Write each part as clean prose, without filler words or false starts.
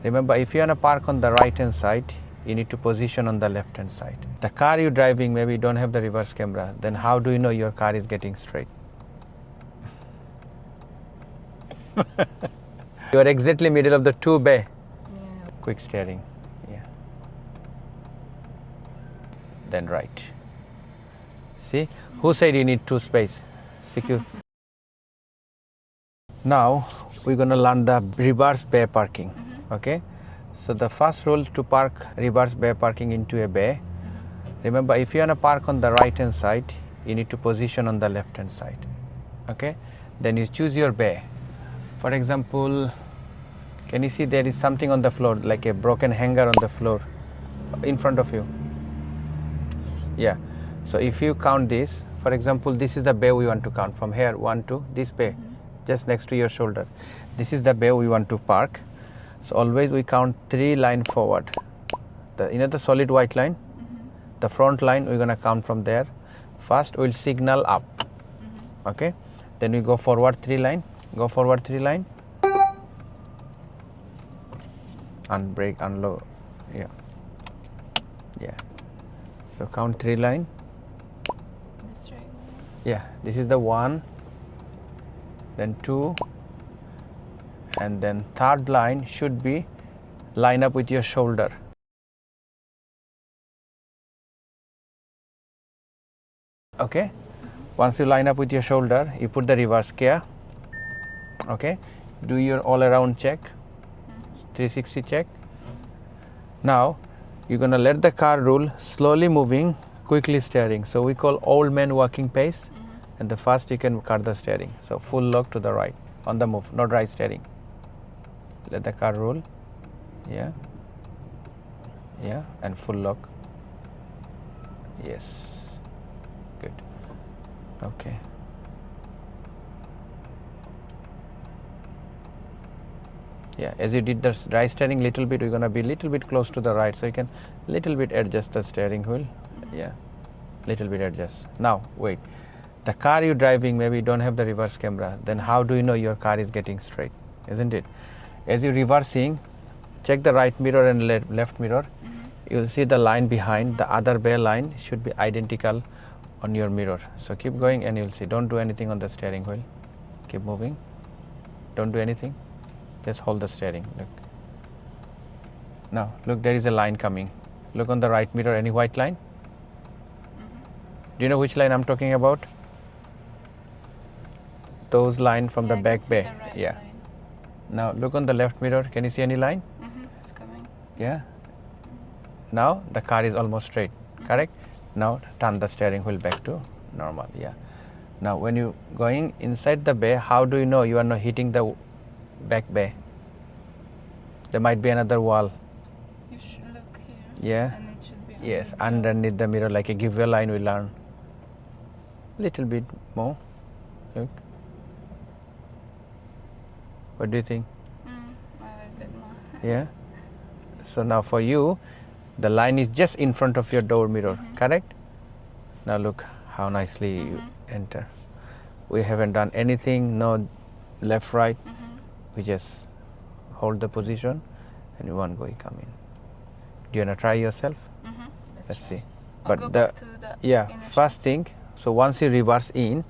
Remember, if you want to park on the right hand side, you need to position on the left hand side. The car you're driving, maybe you don't have the reverse camera, then how do you know your car is getting straight? You are exactly middle of the two bay. Yeah. Quick steering, yeah. Then right. See, who said you need two space? Secure. Now we're gonna learn the reverse bay parking. Okay. So the first rule to park reverse bay parking into a bay. Remember, if you wanna park on the right hand side, you need to position on the left hand side. Okay. Then you choose your bay. For example, can you see there is something on the floor, like a broken hanger on the floor in front of you? Yeah. So if you count this, for example, this is the bay we want to count from here, 1 to this bay, just next to your shoulder. This is the bay we want to park. So always we count 3 line forward. The solid white line, the front line we're gonna count from there. First we'll signal up. Okay. Then we go forward 3 line. Go forward 3 line. Unbrake, unload. Yeah. Yeah. So count 3 line. This right. Yeah. This is the 1, then 2, and then third line should be line up with your shoulder. Okay. Once you line up with your shoulder, you put the reverse gear. Okay. Do your all around check. 360 check. Now you're gonna let the car roll, slowly moving, quickly steering. So we call old man walking pace. And the first you can cut the steering. So full lock to the right on the move, not right steering. Let the car roll. Yeah. Yeah. And full lock. Yes. Good. Okay. Yeah, as you did the right steering little bit, we're gonna be little bit close to the right, so you can little bit adjust the steering wheel. Yeah, little bit adjust. Now wait, the car you're driving, maybe you don't have the reverse camera, then how do you know your car is getting straight, isn't it? As you're reversing, check the right mirror and left mirror. You'll see the line behind, the other bay line should be identical on your mirror. So keep going and you'll see. Don't do anything on the steering wheel. Keep moving. Don't do anything. Just hold the steering. Look. Now look, there is a line coming. Look on the right mirror. Any white line? Do you know which line I'm talking about? Those line from the I back can see bay. the right Yeah. line. Now look on the left mirror. Can you see any line? It's coming. Yeah. Now the car is almost straight. Correct? Now turn the steering wheel back to normal. Yeah. Now when you going inside the bay, how do you know you are not hitting the back bay? There might be another wall. You should look here. Yeah. And it should be Yes, under the- underneath the mirror, like a giveaway line we learn. Little bit more. Look. What do you think? A little bit more. Yeah. So now for you, the line is just in front of your door mirror, correct? Now look how nicely you enter. We haven't done anything, no left, right. We just hold the position and one go, you come in. Do you wanna try yourself? Let's see. I'll But go the back to the yeah, initial. first thing, so once you reverse in,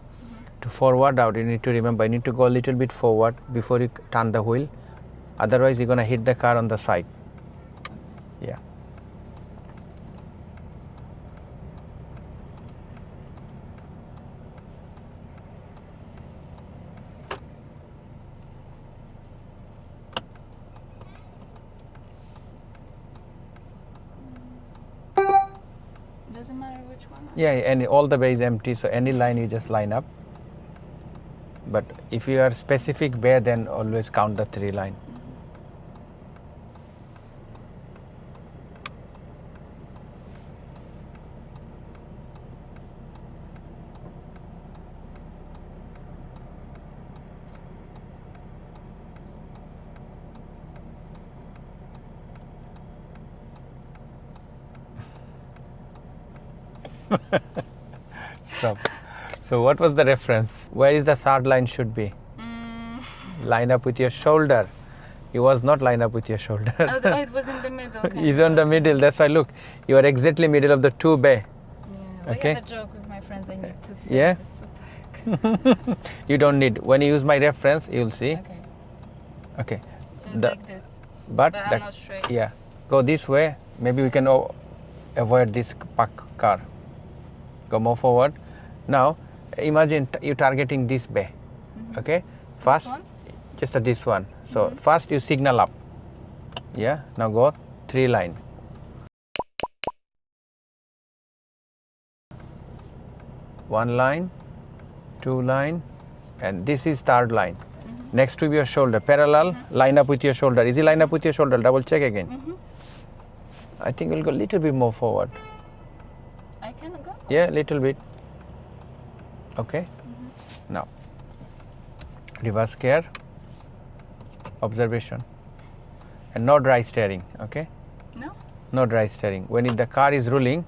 to forward out, you need to remember, you need to go a little bit forward before you turn the wheel. Otherwise, you're gonna hit the car on the side. Yeah. Doesn't matter which one. Yeah, and all the bay is empty, so any line you just line up. But if you are specific bay, then always count the 3 line. Stop. So what was the reference? Where is the third line should be? Line up with your shoulder. It was not lined up with your shoulder. Oh, it was in the middle. Okay. It's on the middle. That's why look, you are exactly middle of the two bay. Yeah, Okay. I have a joke with my friends. I need two spaces Yeah. to park. You don't need. When you use my reference, you will see. Okay. Okay. So The- like this. But But I'm the- not straight. yeah, go this way. Maybe we can avoid this park car. Go more forward. Now, imagine you targeting this bay. Okay. First, one? just this one. So first you signal up. Yeah. Now go 3 line. One line, 2 line, and this is third line. Next to your shoulder, parallel, line up with your shoulder. Is it line up with your shoulder? Double check again. I think we'll go a little bit more forward. I can go. Yeah, little bit. Okay. Now, reverse gear, observation, and no dry steering. Okay. No. No dry steering. When the car is rolling,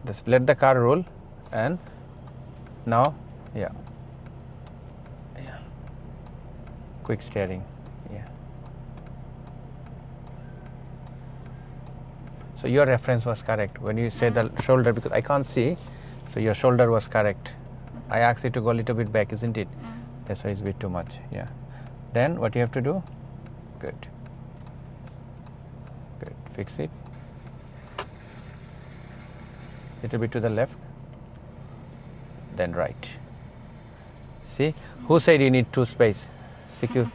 just let the car roll, and now, yeah. Quick steering. Yeah. So your reference was correct when you say the shoulder, because I can't see. So your shoulder was correct. I asked you to go a little bit back, isn't it? That's why it's a bit too much. Yeah. Then what you have to do? Good. Good. Fix it. Little bit to the left. Then right. See? Who said you need 2 space? Secure.